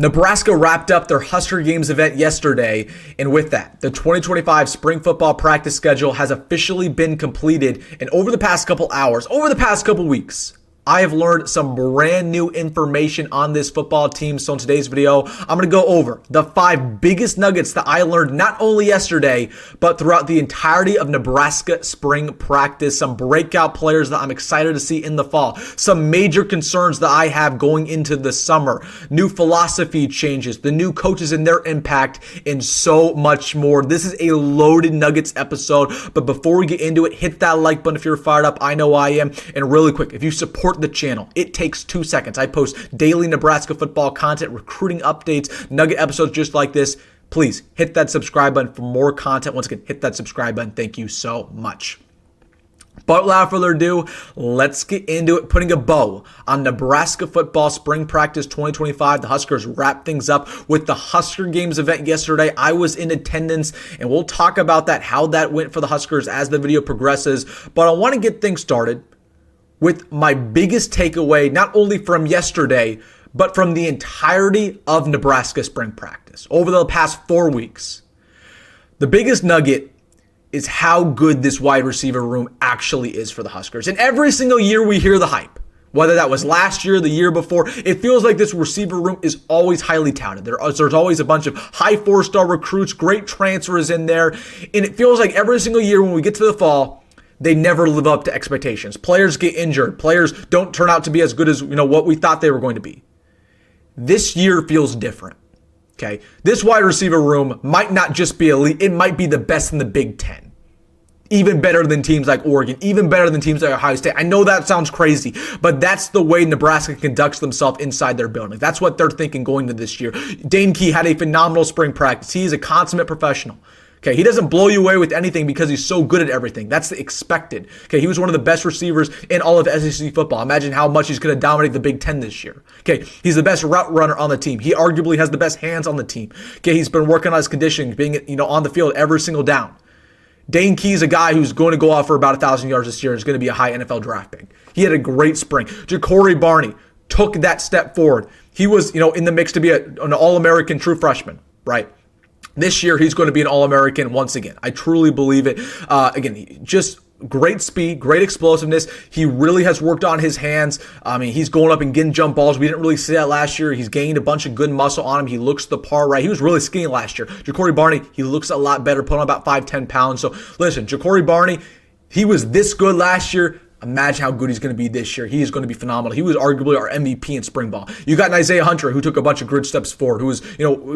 Nebraska wrapped up their Husker Games event yesterday, and with that, the 2025 spring football practice schedule has officially been completed, and over the past couple hours, over the past couple weeks, I have learned some brand new information on this football team. So in today's video, I'm going to go over the 5 biggest nuggets that I learned not only yesterday, but throughout the entirety of Nebraska spring practice. Some breakout players that I'm excited to see in the fall. Some major concerns that I have going into the summer. New philosophy changes, the new coaches and their impact, and so much more. This is a loaded Nuggets episode. But before we get into it, hit that like button if you're fired up. I know I am. And really quick, if you support the channel, it takes 2 seconds. I post daily Nebraska football content, recruiting updates, Nugget episodes just like this. Please hit that subscribe button for more content. Once again, hit that subscribe button. Thank you so much. But without further ado, let's get into it. Putting a bow on Nebraska football spring practice 2025. The Huskers wrapped things up with the Husker Games event yesterday. I was in attendance, and we'll talk about that, how that went for the Huskers as the video progresses. But I want to get things started with my biggest takeaway, not only from yesterday, but from the entirety of Nebraska spring practice over the past 4 weeks. The biggest nugget is how good this wide receiver room actually is for the Huskers. And every single year we hear the hype, whether that was last year, the year before, it feels like this receiver room is always highly touted. There's always a bunch of high 4-star recruits, great transfers in there. And it feels like every single year when we get to the fall, they never live up to expectations. Players get injured. Players don't turn out to be as good as what we thought they were going to be. This year feels different. Okay, this wide receiver room might not just be elite. It might be the best in the Big Ten. Even better than teams like Oregon. Even better than teams like Ohio State. I know that sounds crazy, but that's the way Nebraska conducts themselves inside their building. That's what they're thinking going into this year. Dane Key had a phenomenal spring practice. He is a consummate professional. Okay, he doesn't blow you away with anything because he's so good at everything. That's the expected. Okay, he was one of the best receivers in all of SEC football. Imagine how much he's going to dominate the Big Ten this year. Okay, he's the best route runner on the team. He arguably has the best hands on the team. Okay, he's been working on his conditioning, being on the field every single down. Dane Key's a guy who's going to go off for about 1,000 yards this year. Is going to be a high NFL draft pick. He had a great spring. Ja'Cory Barney took that step forward. He was, in the mix to be an All-American true freshman, right? This year, he's going to be an All-American once again. I truly believe it. Again, just great speed, great explosiveness. He really has worked on his hands. I mean, he's going up and getting jump balls. We didn't really see that last year. He's gained a bunch of good muscle on him. He looks the part right. He was really skinny last year. Ja'Cory Barney, he looks a lot better, put on about 5-10 pounds. So listen, Ja'Cory Barney, he was this good last year. Imagine how good he's going to be this year. He is going to be phenomenal. He was arguably our MVP in spring ball. You got Isaiah Hunter, who took a bunch of good steps forward, who was,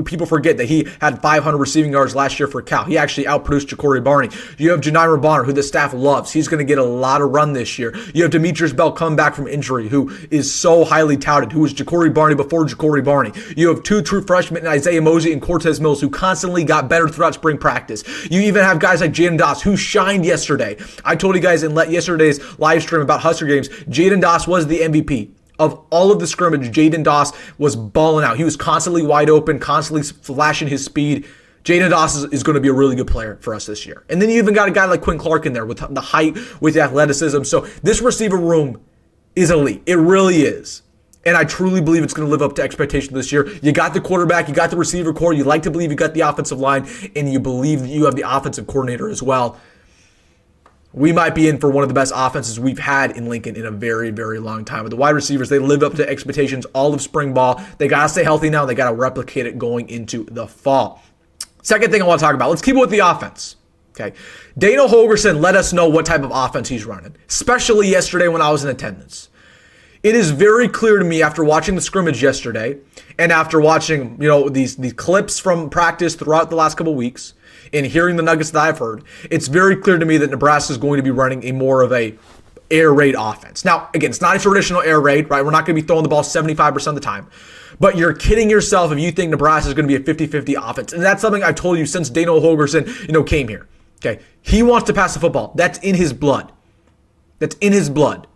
people forget that he had 500 receiving yards last year for Cal. He actually outproduced Ja'Cory Barney. You have Janai Bonner, who the staff loves. He's going to get a lot of run this year. You have Demetrius Bell coming back from injury, who is so highly touted, who was Ja'Cory Barney before Ja'Cory Barney. You have 2 true freshmen, Isaiah Mosey and Cortez Mills, who constantly got better throughout spring practice. You even have guys like Jaden Doss, who shined yesterday. I told you guys in yesterday's live stream about Husker games, Jaden Doss was the MVP. Of all of the scrimmage, Jaden Doss was balling out. He was constantly wide open, constantly flashing his speed. Jaden Doss is going to be a really good player for us this year. And then you even got a guy like Quinn Clark in there with the height, with the athleticism. So this receiver room is elite. It really is. And I truly believe it's going to live up to expectation this year. You got the quarterback, you got the receiver core, you like to believe you got the offensive line, and you believe that you have the offensive coordinator as well. We might be in for one of the best offenses we've had in Lincoln in a very, very long time. With the wide receivers, they live up to expectations all of spring ball. They got to stay healthy now. They got to replicate it going into the fall. Second thing I want to talk about, let's keep it with the offense. Okay, Dana Holgorsen let us know what type of offense he's running, especially yesterday when I was in attendance. It is very clear to me after watching the scrimmage yesterday and after watching, these clips from practice throughout the last couple weeks and hearing the nuggets that I've heard, it's very clear to me that Nebraska is going to be running a more of a air raid offense. Now, again, it's not a traditional air raid, right? We're not going to be throwing the ball 75% of the time. But you're kidding yourself if you think Nebraska is going to be a 50-50 offense. And that's something I've told you since Dana Holgorsen, came here. Okay, he wants to pass the football. That's in his blood. That's in his blood.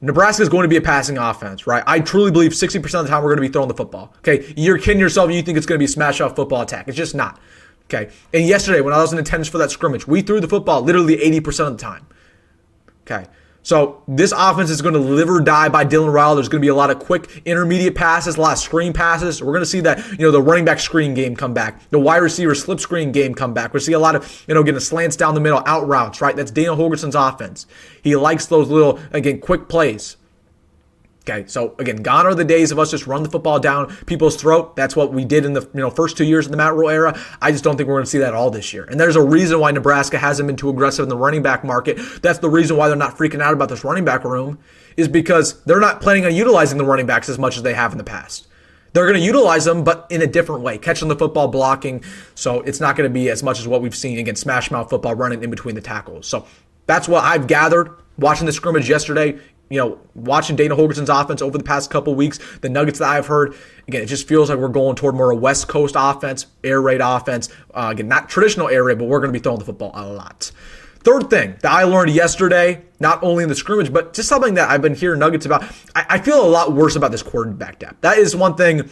Nebraska is going to be a passing offense, right? I truly believe 60% of the time we're going to be throwing the football. Okay, you're kidding yourself if you think it's going to be a smash-off football attack. It's just not. Okay, and yesterday when I was in attendance for that scrimmage, we threw the football literally 80% of the time. Okay, So this offense is going to live or die by Dylan Rhule. There's going to be a lot of quick intermediate passes, a lot of screen passes. We're going to see that, the running back screen game come back, the wide receiver slip screen game come back. We're going to see a lot of, getting slants down the middle, out routes, right? That's Daniel Holgerson's offense. He likes those little, again, quick plays. Okay, so again, gone are the days of us just run the football down people's throat. That's what we did in the first 2 years in the Matt Rhule era. I just don't think we're going to see that all this year. And there's a reason why Nebraska hasn't been too aggressive in the running back market. That's the reason why they're not freaking out about this running back room, is because they're not planning on utilizing the running backs as much as they have in the past. They're going to utilize them, but in a different way, catching the football, blocking. So it's not going to be as much as what we've seen against smash mouth football, running in between the tackles. So that's what I've gathered watching the scrimmage yesterday. Watching Dana Holgerson's offense over the past couple weeks, the nuggets that I've heard, again, it just feels like we're going toward more a West Coast offense, air raid offense. Again, not traditional air raid, but we're going to be throwing the football a lot. Third thing that I learned yesterday, not only in the scrimmage, but just something that I've been hearing nuggets about, I feel a lot worse about this quarterback depth. That is one thing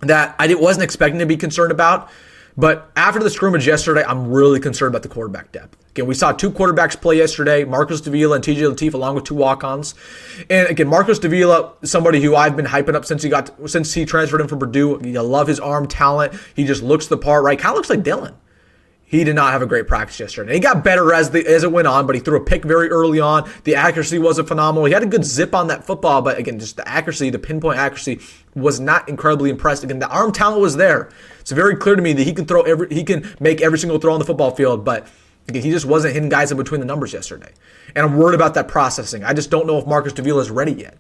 that I wasn't expecting to be concerned about. But after the scrimmage yesterday, I'm really concerned about the quarterback depth. Again, we saw two quarterbacks play yesterday, Marcus Davila and TJ Lateef, along with two walk-ons. And again, Marcus Davila, somebody who I've been hyping up since he transferred in from Purdue. You love his arm talent. He just looks the part, right? Kind of looks like Dylan. He did not have a great practice yesterday. He got better as it went on, but he threw a pick very early on. The accuracy wasn't phenomenal. He had a good zip on that football, but again, just the accuracy, the pinpoint accuracy was not incredibly impressive. Again, the arm talent was there. It's very clear to me that he can make every single throw on the football field, but again, he just wasn't hitting guys in between the numbers yesterday. And I'm worried about that processing. I just don't know if Marcus Davila is ready yet.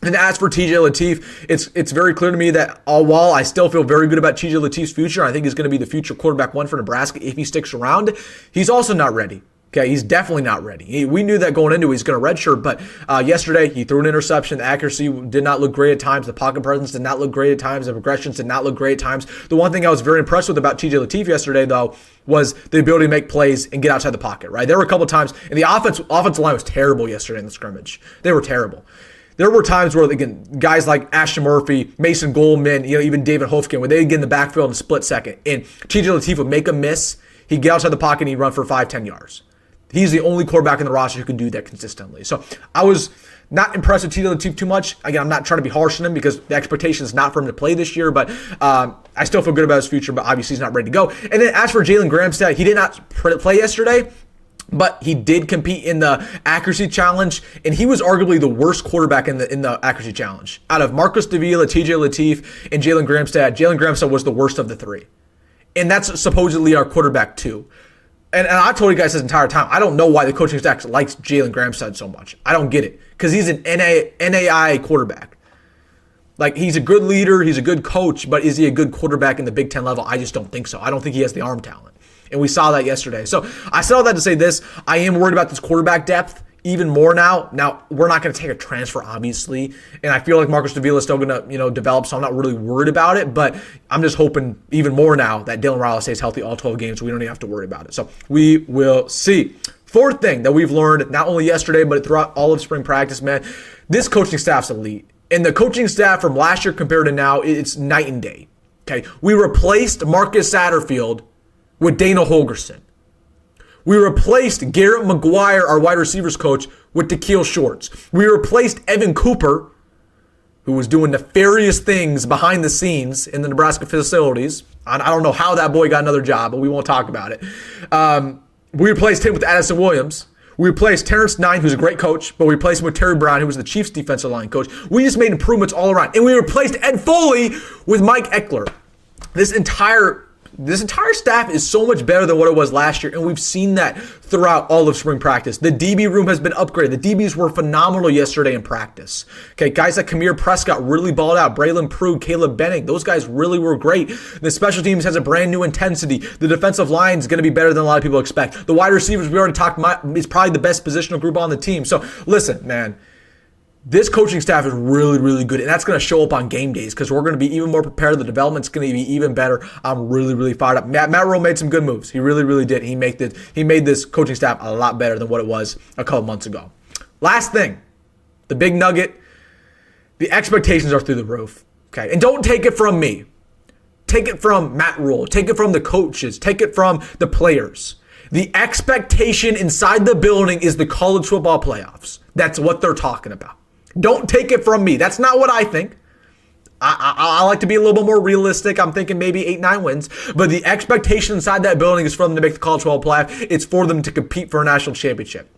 And as for TJ Lateef, it's very clear to me that while I still feel very good about TJ Lateef's future, I think he's going to be the future quarterback one for Nebraska if he sticks around, he's also not ready. Okay, he's definitely not ready. We knew that going into it, he's going to redshirt, but yesterday he threw an interception. The accuracy did not look great at times. The pocket presence did not look great at times. The progressions did not look great at times. The one thing I was very impressed with about TJ Lateef yesterday, though, was the ability to make plays and get outside the pocket, right? There were a couple times, and the offensive line was terrible yesterday in the scrimmage. They were terrible. There were times where, again, guys like Ashton Murphy, Mason Goldman, even David Hofkin, where they'd get in the backfield in a split second, and TJ Lateef would make a miss, he'd get outside the pocket, and he'd run for 5-10 yards. He's the only quarterback in the roster who can do that consistently. So I was not impressed with TJ Lateef too much. Again, I'm not trying to be harsh on him because the expectation is not for him to play this year, but I still feel good about his future, but obviously he's not ready to go. And then as for Jalen Gramstad, he did not play yesterday, but he did compete in the accuracy challenge, and he was arguably the worst quarterback in the accuracy challenge. Out of Marcus Davila, TJ Lateef, and Jalen Gramstad was the worst of the three. And that's supposedly our quarterback too. And I told you guys this entire time, I don't know why the coaching staff likes Jalen Gramstad so much. I don't get it. Because he's an NAI quarterback. Like, he's a good leader, he's a good coach, but is he a good quarterback in the Big Ten level? I just don't think so. I don't think he has the arm talent. And we saw that yesterday. So I said all that to say this. I am worried about this quarterback depth even more now. Now, we're not going to take a transfer, obviously. And I feel like Marcus Davila is still going to, develop, so I'm not really worried about it. But I'm just hoping even more now that Dylan Rhule stays healthy all 12 games, so we don't even have to worry about it. So we will see. Fourth thing that we've learned, not only yesterday, but throughout all of spring practice, man, this coaching staff's elite. And the coaching staff from last year compared to now, it's night and day. Okay, we replaced Marcus Satterfield with Dana Holgerson. We replaced Garrett McGuire, our wide receivers coach, with Da'Keil Shorts. We replaced Evan Cooper, who was doing nefarious things behind the scenes in the Nebraska facilities. I don't know how that boy got another job, but we won't talk about it. We replaced him with Addison Williams. We replaced Terrence Nine, who's a great coach, but we replaced him with Terry Brown, who was the Chiefs defensive line coach. We just made improvements all around. And we replaced Ed Foley with Mike Eckler. This entire staff is so much better than what it was last year, and we've seen that throughout all of spring practice. The DB room has been upgraded. The DBs were phenomenal yesterday in practice. Okay, guys like Kamir Prescott really balled out. Braylon Prue, Caleb Benning, those guys really were great. The special teams has a brand new intensity. The defensive line is going to be better than a lot of people expect. The wide receivers, we already talked about, is probably the best positional group on the team. So listen, man. This coaching staff is really, really good, and that's going to show up on game days because we're going to be even more prepared. The development's going to be even better. I'm really, really fired up. Matt Rhule made some good moves. He really, really did. He made this coaching staff a lot better than what it was a couple months ago. Last thing, the big nugget, the expectations are through the roof. Okay, and don't take it from me. Take it from Matt Rhule. Take it from the coaches. Take it from the players. The expectation inside the building is the college football playoffs. That's what they're talking about. Don't take it from me. That's not what I think. I like to be a little bit more realistic. I'm thinking maybe 8-9 wins. But the expectation inside that building is for them to make the college football playoff. It's for them to compete for a national championship.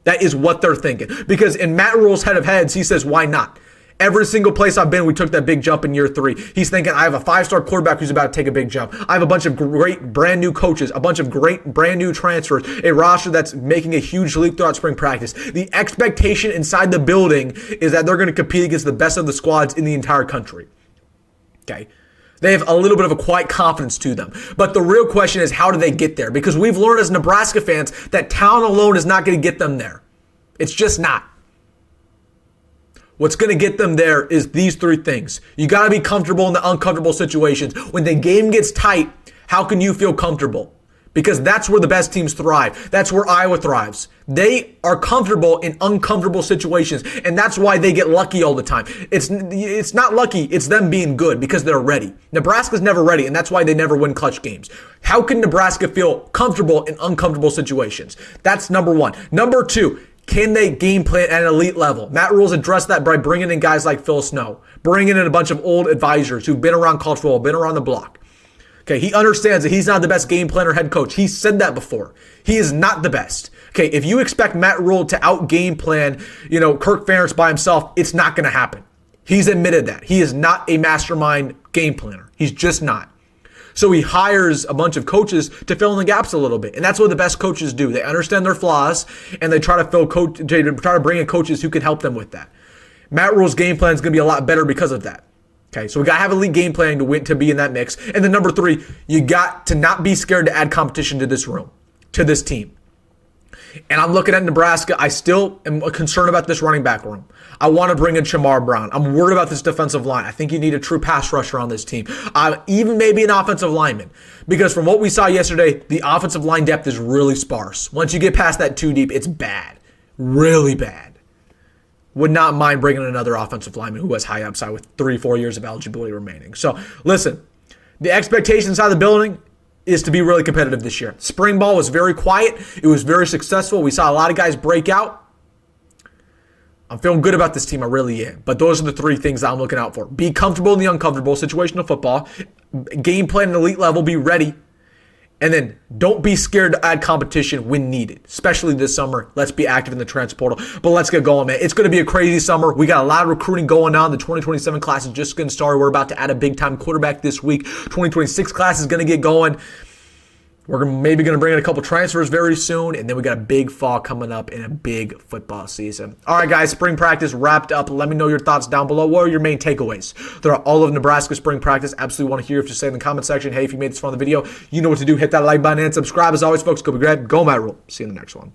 That is what they're thinking. Because in Matt Rhule's head of heads, he says, why not? Every single place I've been, we took that big jump in year 3. He's thinking, I have a 5-star quarterback who's about to take a big jump. I have a bunch of great brand new coaches, a bunch of great brand new transfers, a roster that's making a huge leap throughout spring practice. The expectation inside the building is that they're going to compete against the best of the squads in the entire country. Okay? They have a little bit of a quiet confidence to them. But the real question is, how do they get there? Because we've learned as Nebraska fans that talent alone is not going to get them there. It's just not. What's going to get them there is these 3 things. You got to be comfortable in the uncomfortable situations. When the game gets tight, how can you feel comfortable? Because that's where the best teams thrive. That's where Iowa thrives. They are comfortable in uncomfortable situations, and that's why they get lucky all the time. It's not lucky, it's them being good because they're ready. Nebraska's never ready, and that's why they never win clutch games. How can Nebraska feel comfortable in uncomfortable situations? That's number 1. Number 2, can they game plan at an elite level? Matt Rhule's addressed that by bringing in guys like Phil Snow, bringing in a bunch of old advisors who've been around college football, been around the block. Okay, he understands that he's not the best game planner head coach. He said that before. He is not the best. Okay, if you expect Matt Rhule to out game plan, Kirk Ferentz by himself, it's not going to happen. He's admitted that. He is not a mastermind game planner. He's just not. So he hires a bunch of coaches to fill in the gaps a little bit. And that's what the best coaches do. They understand their flaws and they try to bring in coaches who can help them with that. Matt Rhule's game plan is going to be a lot better because of that. Okay, so we got to have elite game planning to win, to be in that mix. And then number 3, you got to not be scared to add competition to this room, to this team. And I'm looking at Nebraska. I still am concerned about this running back room. I want to bring in Shamar Brown. I'm worried about this defensive line. I think you need a true pass rusher on this team. Even maybe an offensive lineman. Because from what we saw yesterday, the offensive line depth is really sparse. Once you get past that 2 deep, it's bad. Really bad. Would not mind bringing another offensive lineman who has high upside with 3-4 years of eligibility remaining. So, listen, the expectation inside the building is to be really competitive this year. Spring ball was very quiet. It was very successful. We saw a lot of guys break out. I'm feeling good about this team. I really am. But those are the 3 things that I'm looking out for. Be comfortable in the uncomfortable, situational football. Game plan at elite level. Be ready. And then don't be scared to add competition when needed, especially this summer. Let's be active in the transfer portal. But let's get going, man. It's going to be a crazy summer. We got a lot of recruiting going on. The 2027 class is just getting started. We're about to add a big-time quarterback this week. 2026 class is going to get going. We're maybe going to bring in a couple transfers very soon, and then we got a big fall coming up in a big football season. All right, guys, spring practice wrapped up. Let me know your thoughts down below. What are your main takeaways? There are all of Nebraska spring practice. Absolutely want to hear if you say in the comment section. Hey, if you made this fun of the video, you know what to do. Hit that like button and subscribe. As always, folks, go be great. Go Matt Rhule. See you in the next one.